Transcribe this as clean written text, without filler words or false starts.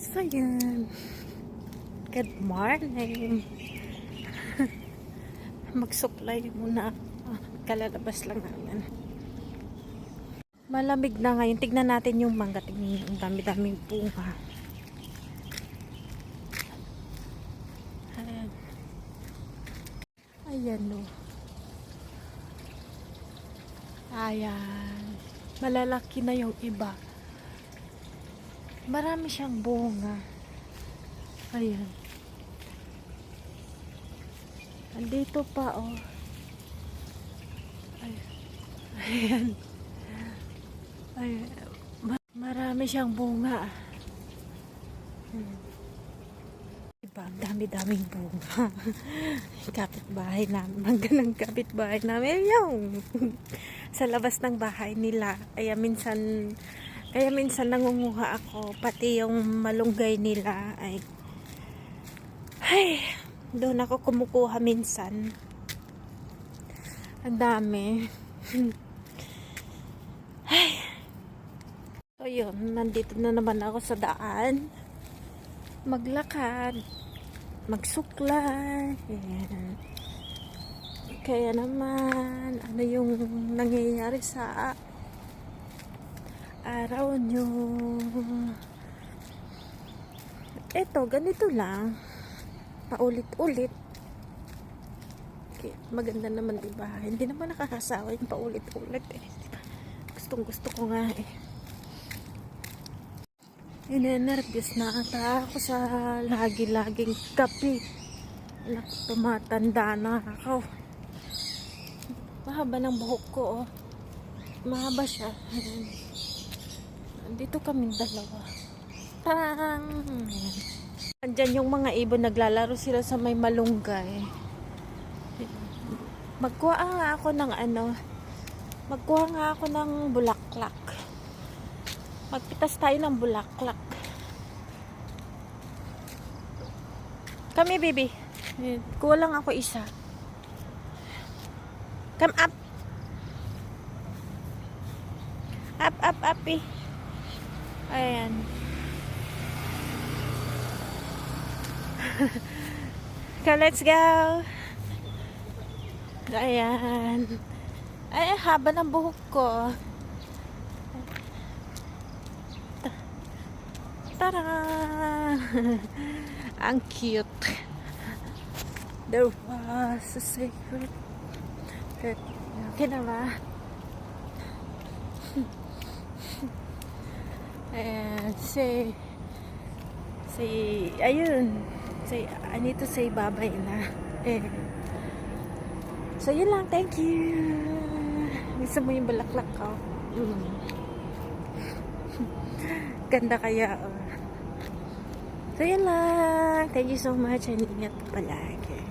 So, yun. Good morning. Mag-supply muna ako. Kalalabas lang namin. Malamig na ngayon. Tignan natin yung mangga. Tignan yung dami-daming bunga. Ayan. Ayan o. Ayan. Malalaki na yung iba. Marami siyang bunga. Ayan. Andito pa, oh. Ayan. Ayan. Marami siyang bunga. Diba, ang dami-daming bunga. Kapitbahay namin. Mangga ng kapitbahay namin. Yung sa labas ng bahay nila. Kaya minsan nangunguha ako. Pati yung malunggay nila ay doon ako kumukuha minsan. Ang dami. So yun, nandito na naman ako sa daan. Maglakad. Magsuklay. Ayan. Kaya naman, ano yung nangyayari sa araw nyo? Eto, ganito lang. Paulit-ulit. Okay, maganda naman, diba? Hindi naman nakakasawa yung paulit-ulit eh. Gustong-gusto ko nga eh. Inenervyos na ata ako sa lagi-laging kape. Anak, tumatanda na ako. Mahaba ng buhok ko, oh. Mahaba siya. Dito kaming dalawa. Tarang! Andyan yung mga ibon, naglalaro sila sa may malunggay. Magkuha nga ako ng bulaklak. Magpitas tayo ng bulaklak. Kami, baby. Kuha lang ako isa. Come up. Up, eh. Ayan. Okay, let's go. Ayan. Ay, haba ng buhok ko. Tara! Ang cute. There was a secret. Okay na ba? Ayan. Ayun. I need to say bye-bye na. So, yun lang. Thank you. Gusto mo yung bulaklak ko? Ganda kaya, oh. So, yun lang. Thank you so much. And ingat palagi.